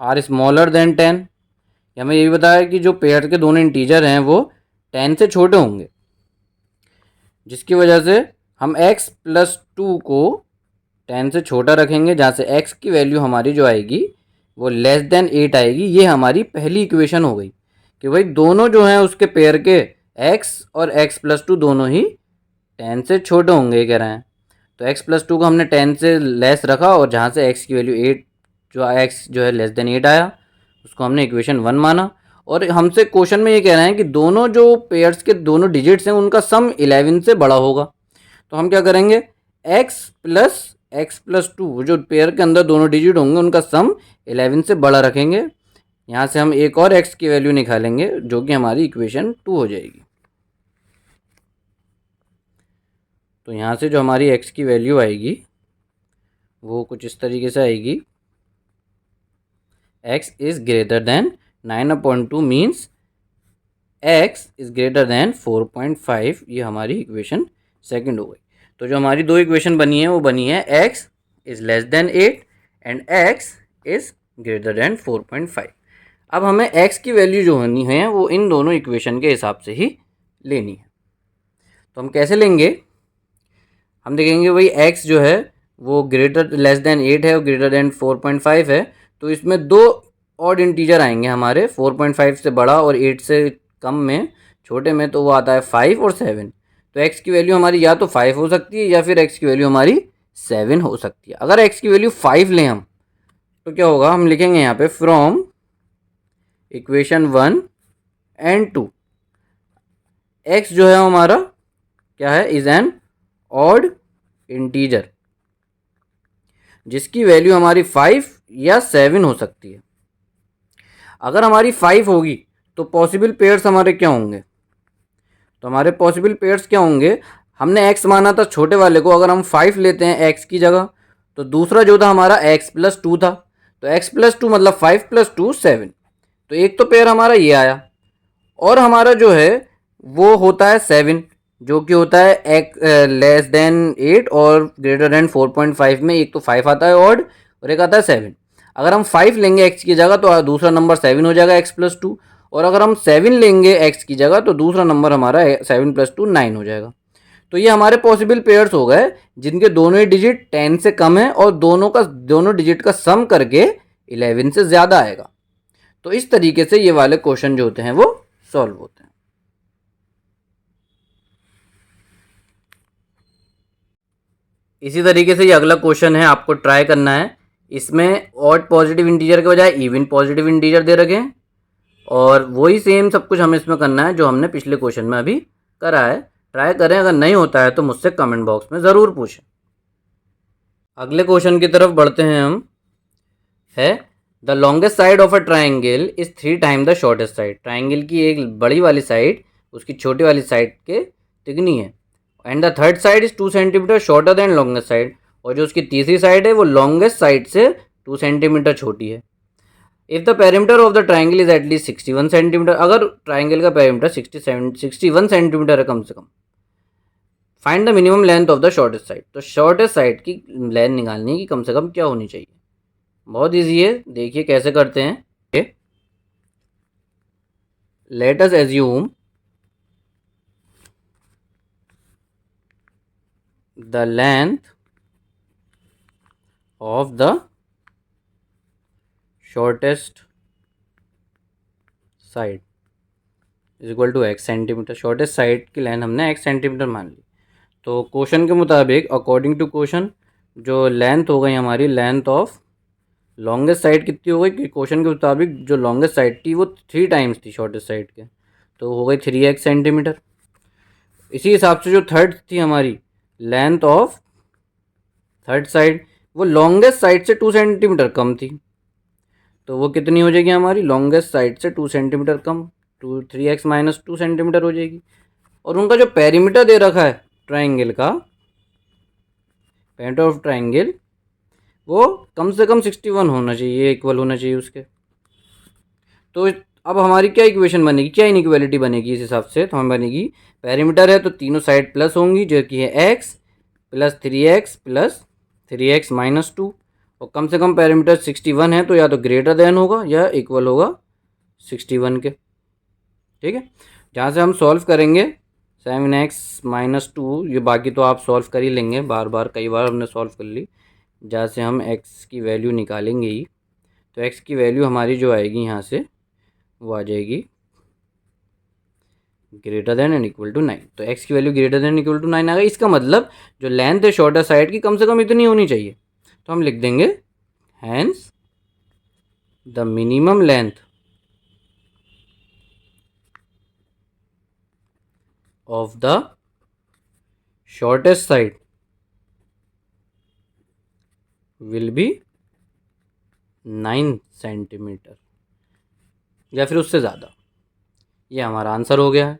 are smaller than 10। हमें ये भी बताया कि जो पेयर के दोनों इंटीजर हैं वो 10 से छोटे होंगे, जिसकी वजह से हम x प्लस 2 को 10 से छोटा रखेंगे, जहाँ से x की वैल्यू हमारी जो आएगी वो लेस देन 8 आएगी। ये हमारी पहली इक्वेशन हो गई कि भाई दोनों जो हैं उसके पेयर के x और x प्लस 2 दोनों ही 10 से छोटे होंगे कह रहे हैं। तो x प्लस 2 को हमने 10 से लेस रखा और जहाँ से x की वैल्यू 8 जो x जो है लेस देन 8 आया उसको हमने इक्वेशन 1 माना। और हमसे क्वेश्चन में ये कह रहे हैं कि दोनों जो पेयर्स के दोनों डिजिट्स हैं उनका सम 11 से बड़ा होगा। तो हम क्या करेंगे, x प्लस 2 जो पेयर के अंदर दोनों डिजिट होंगे उनका सम 11 से बड़ा रखेंगे। यहाँ से हम एक और x की वैल्यू निकालेंगे जो कि हमारी इक्वेशन 2 हो जाएगी। तो यहाँ से जो हमारी x की वैल्यू आएगी वो कुछ इस तरीके से आएगी, x is greater then 9/2 means x is greater then 4.5। ये हमारी इक्वेशन सेकंड हो गई। तो जो हमारी दो इक्वेशन बनी है वो बनी है x is less then 8 and x is greater then 4.5। अब हमें x की वैल्यू जो होनी है वो इन दोनों इक्वेशन के हिसाब से ही लेनी है। तो हम कैसे लेंगे, हम देखेंगे भाई x जो है वो ग्रेटर लेस देन 8 है और ग्रेटर देन 4.5 है, तो इसमें दो ऑड इंटीजर आएंगे हमारे 4.5 से बड़ा और 8 से कम में छोटे में, तो वो आता है 5 और 7। तो x की वैल्यू हमारी या तो 5 हो सकती है या फिर x की वैल्यू हमारी 7 हो सकती है। अगर x की वैल्यू 5 लें हम तो क्या होगा, हम लिखेंगे यहाँ पे फ्रॉम इक्वेशन 1 एंड 2 x जो है हमारा क्या है, इज एन ऑड इंटीजर जिसकी वैल्यू हमारी 5 या 7 हो सकती है। अगर हमारी 5 होगी तो पॉसिबल पेयर्स हमारे क्या होंगे, तो हमारे पॉसिबल पेयर्स क्या होंगे, हमने x माना था छोटे वाले को, अगर हम 5 लेते हैं x की जगह तो दूसरा जो था हमारा x प्लस 2 था, तो x प्लस 2 मतलब 5 प्लस 2 7। तो एक तो पेयर हमारा ये आया और हमारा जो है वो होता है 7 जो कि होता है लेस देन 8 और ग्रेटर देन 4.5 में एक तो 5 आता है ऑड और एक आता है 7। अगर हम 5 लेंगे x की जगह तो दूसरा नंबर 7 हो जाएगा x+2, और अगर हम 7 लेंगे x की जगह तो दूसरा नंबर हमारा 7+2 9 हो जाएगा। तो ये हमारे पॉसिबल पेयर्स हो गए जिनके दोनों ही डिजिट 10 से कम है और दोनों डिजिट का सम करके 11 से ज़्यादा आएगा। तो इस तरीके से ये वाले क्वेश्चन जो होते हैं वो सॉल्व होते हैं। इसी तरीके से ये अगला क्वेश्चन है, आपको ट्राई करना है। इसमें ऑड पॉजिटिव इंटीजर के बजाय इवन पॉजिटिव इंटीजर दे रखे हैं, और वही सेम सब कुछ हमें इसमें करना है जो हमने पिछले क्वेश्चन में अभी करा है। ट्राई करें, अगर नहीं होता है तो मुझसे कमेंट बॉक्स में ज़रूर पूछें। अगले क्वेश्चन की तरफ बढ़ते हैं हम। है the longest side of a triangle is 3 time the shortest side. Triangle की एक बड़ी वाली साइड उसकी छोटी वाली साइड के तिगनी है। And the third side is 2 centimetre shorter than longest side, और जो उसकी तीसरी साइड है वो लॉन्गेस्ट साइड से 2 सेंटीमीटर छोटी है। If the perimeter of the triangle is at least 61 centimetre, अगर ट्राइंगल का पेरीमीटर 61 सेंटीमीटर है कम से कम, find the minimum length of the shortest side. तो शॉर्टेस्ट साइड की लेंथ निकालनी है कि कम से कम क्या होनी चाहिए। बहुत ईजी है, देखिए कैसे करते हैं। Let us assume the length of the shortest side is equal to x centimetre. Shortest side की लेंथ हमने x सेंटीमीटर मान ली। तो क्वेश्चन के मुताबिक, अकॉर्डिंग टू क्वेश्चन, जो लेंथ हो गई हमारी, लेंथ ऑफ लॉन्गेस्ट साइड कितनी हो गई कि क्वेश्चन के मुताबिक जो लॉन्गेस्ट साइड थी वो 3 टाइम्स थी शॉर्टेस्ट साइड के, तो हो गई 3x सेंटीमीटर। इसी हिसाब से जो थर्ड थी हमारी लेंथ ऑफ थर्ड साइड, वो लॉन्गेस्ट साइड से 2 सेंटीमीटर कम थी, तो वो कितनी हो जाएगी हमारी, लॉन्गेस्ट साइड से 2 सेंटीमीटर कम, 3x माइनस 2 सेंटीमीटर हो जाएगी। और उनका जो पेरीमीटर दे रखा है ट्राइंगल का, पेरीमीटर ऑफ ट्राइंगल, वो कम से कम 61 होना चाहिए, इक्वल होना चाहिए उसके। तो अब हमारी क्या इक्वेशन बनेगी, क्या इनइक्वालिटी बनेगी इस हिसाब से, तो हमें बनेगी पेरीमीटर है तो तीनों साइड प्लस होंगी, जो कि है x प्लस 3x माइनस 2, और कम से कम पेरीमीटर 61 है तो या तो ग्रेटर देन होगा या इक्वल होगा 61 के। ठीक है, जहाँ से हम सॉल्व करेंगे 7x माइनस 2, ये बाकी तो आप सॉल्व कर ही लेंगे, बार बार कई बार हमने सॉल्व कर ली। जहाँ से हम x की वैल्यू निकालेंगे ही, तो x की वैल्यू हमारी जो आएगी यहाँ से वो आ जाएगी greater than and equal to 9। तो x की value greater than equal to 9 आ गई। इसका मतलब जो लेंथ है शॉर्टर साइड की कम से कम इतनी होनी चाहिए, तो हम लिख देंगे hence the minimum length of the shortest side will be 9 centimetre या फिर उससे ज़्यादा। ये हमारा आंसर हो गया है।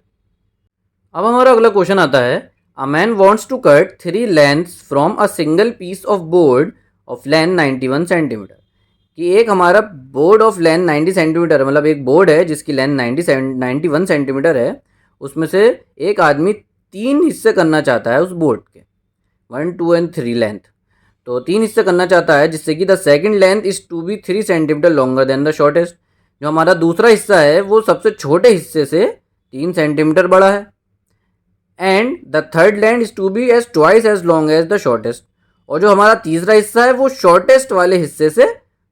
अब हमारा अगला क्वेश्चन आता है, a man wants to cut 3 lengths from a single piece of board of length 91 centimetre. कि एक हमारा बोर्ड ऑफ लेंथ 90 सेंटीमीटर, मतलब एक बोर्ड है जिसकी लेंथ 91 सेंटीमीटर है, उसमें से एक आदमी 3 हिस्से करना चाहता है उस बोर्ड के, 1, 2 एंड 3 लेंथ। तो 3 हिस्से करना चाहता है जिससे कि the second length is to be 3 centimetre longer than the shortest. जो हमारा दूसरा हिस्सा है वो सबसे छोटे हिस्से से 3 सेंटीमीटर बड़ा है। And the third length is to be as twice as long as the shortest, और जो हमारा तीसरा हिस्सा है वो शॉर्टेस्ट वाले हिस्से से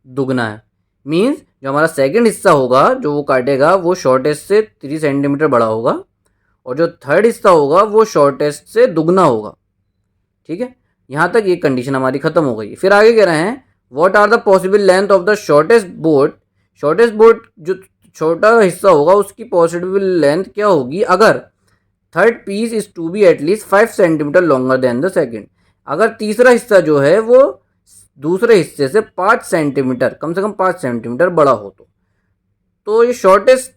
दुगना है। मीन्स जो हमारा सेकंड हिस्सा होगा जो वो काटेगा वो शॉर्टेस्ट से 3 सेंटीमीटर बड़ा होगा, और जो थर्ड हिस्सा होगा वो शॉर्टेस्ट से दुगना होगा। ठीक है, यहाँ तक ये कंडीशन हमारी खत्म हो गई। फिर आगे कह रहे हैं, what are the possible length of the shortest board. Shortest board जो छोटा हिस्सा होगा उसकी पॉसिबल लेंथ क्या होगी अगर third piece is to be at least 5 centimetre longer than the second. अगर तीसरा हिस्सा जो है वो दूसरे हिस्से से 5 सेंटीमीटर, कम से कम 5 सेंटीमीटर बड़ा हो तो ये शॉर्टेस्ट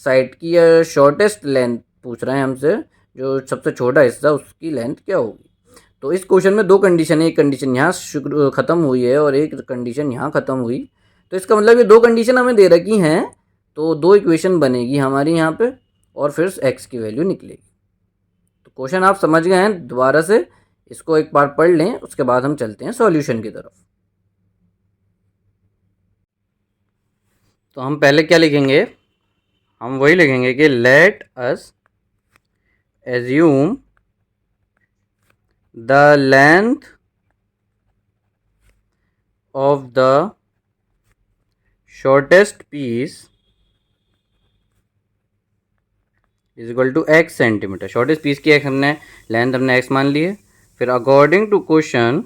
साइड की या शॉर्टेस्ट लेंथ पूछ रहे हैं हमसे, जो सबसे छोटा हिस्सा उसकी लेंथ क्या होगी। तो इस क्वेश्चन में 2 कंडीशन है, एक कंडीशन यहाँ ख़त्म हुई है और एक कंडीशन यहाँ ख़त्म हुई। तो इसका मतलब ये 2 कंडीशन हमें दे रखी हैं, तो 2 इक्वेशन बनेगी हमारी यहाँ पे, और फिर x की वैल्यू निकलेगी। तो क्वेश्चन आप समझ गए हैं, दोबारा से इसको एक बार पढ़ लें, उसके बाद हम चलते हैं सॉल्यूशन की तरफ। तो हम पहले क्या लिखेंगे, हम वही लिखेंगे कि let us assume the length of the shortest piece is equal to x centimetre. Shortest piece की हमने लेंथ हमने x मान ली है। फिर according to question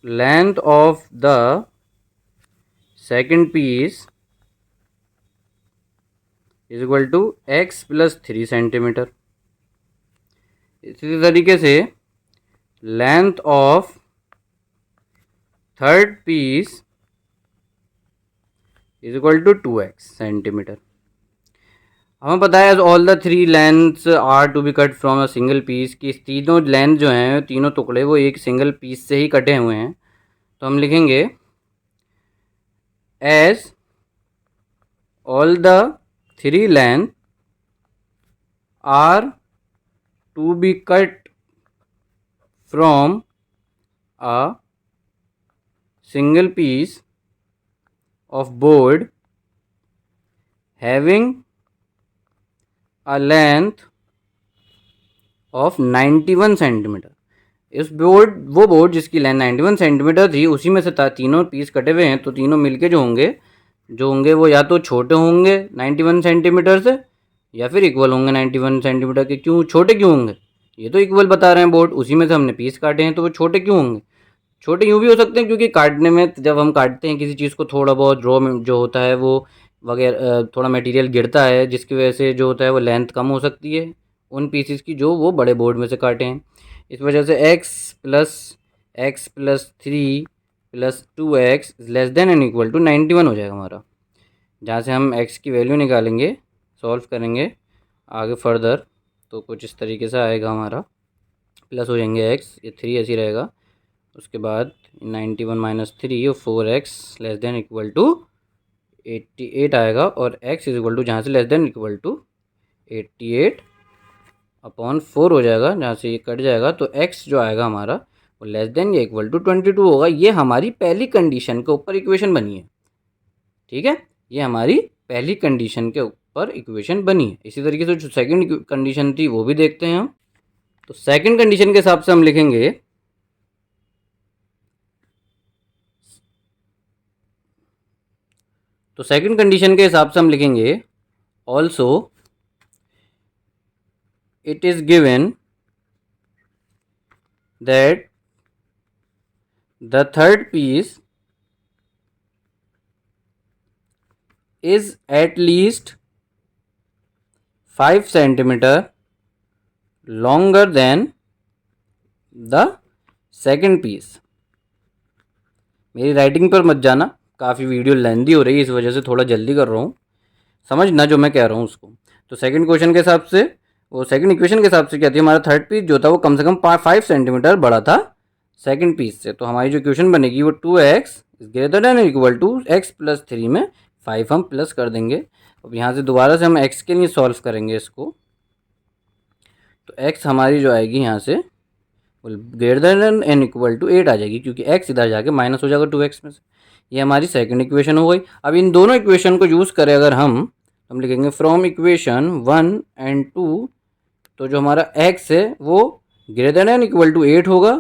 length of the second piece is equal to x plus 3 centimetre. इसी तरीके से length of third piece is equal to 2x centimetre. हमें पता है all the three lengths are to be cut from a single piece, की तीनों length जो हैं, तीनों टुकड़े वो एक सिंगल पीस से ही कटे हुए हैं। तो हम लिखेंगे as all the three length are to be cut from a single piece of board having a length of 91 centimetre. इस वो बोर्ड जिसकी लेंथ 91 सेंटीमीटर थी, उसी में से तीनों पीस कटे हुए हैं। तो तीनों मिलके जो होंगे वो या तो छोटे होंगे 91 सेंटीमीटर से, या फिर इक्वल होंगे 91 सेंटीमीटर के। क्यों छोटे क्यों होंगे, ये तो इक्वल बता रहे हैं बोर्ड, उसी में से हमने पीस काटे हैं, तो वो छोटे क्यों होंगे। छोटे यूँ भी हो सकते हैं क्योंकि काटने में, जब हम काटते हैं किसी चीज़ को, थोड़ा बहुत रॉ जो होता है वो वगैरह थोड़ा मटेरियल गिरता है, जिसकी वजह से जो होता है वो लेंथ कम हो सकती है उन पीसीस की जो वो बड़े बोर्ड में से काटे हैं। इस वजह से x plus 3 plus 2x less than and equal to 91 हो जाएगा हमारा। जहाँ से हम x की वैल्यू निकालेंगे, सॉल्व करेंगे आगे फर्दर, तो कुछ इस तरीके से आएगा हमारा। प्लस हो जाएंगे x, ये 3 ऐसे ही रहेगा। उसके बाद 91 माइनस 3 और 4x less than equal to 88 आएगा, और x इज इक्वल टू जहाँ से less than equal to 88 upon 4 हो जाएगा। जहाँ से ये कट जाएगा तो x जो आएगा हमारा वो लेस देन या इक्वल टू 22 होगा। ये हमारी पहली कंडीशन के ऊपर इक्वेशन बनी है, ठीक है, ये हमारी पहली कंडीशन के ऊपर इक्वेशन बनी है। इसी तरीके से जो सेकंड कंडीशन थी वो भी देखते हैं हम। तो सेकंड कंडीशन के हिसाब से हम लिखेंगे, तो सेकंड कंडीशन के हिसाब से हम लिखेंगे also it is given that the third piece is at least 5 centimetre longer than the second piece. मेरी राइटिंग पर मत जाना, काफ़ी वीडियो लेंदी हो रही है, इस वजह से थोड़ा जल्दी कर रहा हूँ, समझना जो मैं कह रहा हूँ उसको। तो सेकंड क्वेश्चन के हिसाब से, वो सेकंड इक्वेशन के हिसाब से क्या थी, हमारा थर्ड पीस जो था वो कम से कम 5 सेंटीमीटर बड़ा था सेकंड पीस से। तो हमारी जो इक्वेशन बनेगी वो 2x is greater than equal to x plus 3 में 5 हम प्लस कर देंगे। अब यहाँ से दोबारा से हम x के लिए सॉल्व करेंगे इसको। तो x हमारी जो आएगी यहाँ से greater than and equal to 8 आ जाएगी, क्योंकि x इधर जाके माइनस हो जाएगा 2x में से। ये हमारी सेकंड इक्वेशन हो गई। अब इन दोनों इक्वेशन को यूज़ करें अगर हम लिखेंगे फ्रॉम इक्वेशन 1 एंड 2, तो जो हमारा x है वो ग्रेटर देन इक्वल टू 8 होगा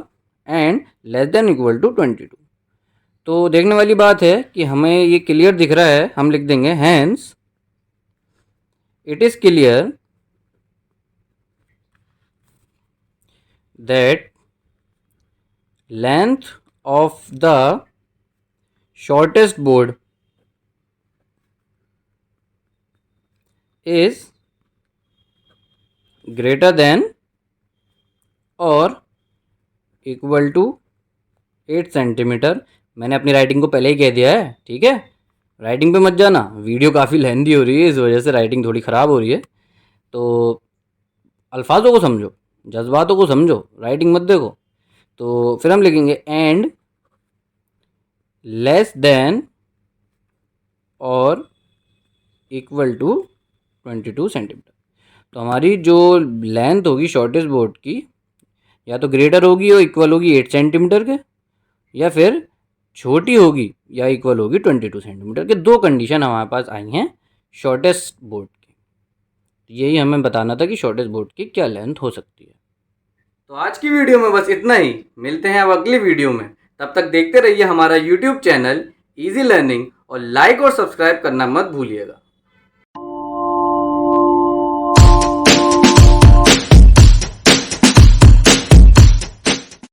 and less than equal to 22। तो देखने वाली बात है कि हमें ये क्लियर दिख रहा है, हम लिख देंगे hence it is clear that length of the shortest board is greater than or equal to 8 centimetre. मैंने अपनी राइटिंग को पहले ही कह दिया है, ठीक है, राइटिंग पे मत जाना, वीडियो काफ़ी लेंदी हो रही है, इस वजह से राइटिंग थोड़ी ख़राब हो रही है। तो अल्फाजों को समझो, जज्बातों को समझो, राइटिंग मत देखो। तो फिर हम लिखेंगे एंड लेस देन और इक्वल टू 22 सेंटीमीटर। तो हमारी जो लेंथ होगी शॉर्टेस्ट बोर्ड की, या तो ग्रेटर होगी और इक्वल होगी 8 सेंटीमीटर के, या फिर छोटी होगी या इक्वल होगी 22 सेंटीमीटर के। दो कंडीशन हमारे पास आई हैं शॉर्टेस्ट बोट की। यही हमें बताना था कि शॉर्टेस्ट बोट की क्या लेंथ हो सकती है। तो आज की वीडियो में बस इतना ही। मिलते हैं अब अगली वीडियो में। तब तक देखते रहिए हमारा यूट्यूब चैनल इजी लर्निंग और लाइक और सब्सक्राइब करना मत भूलिएगा।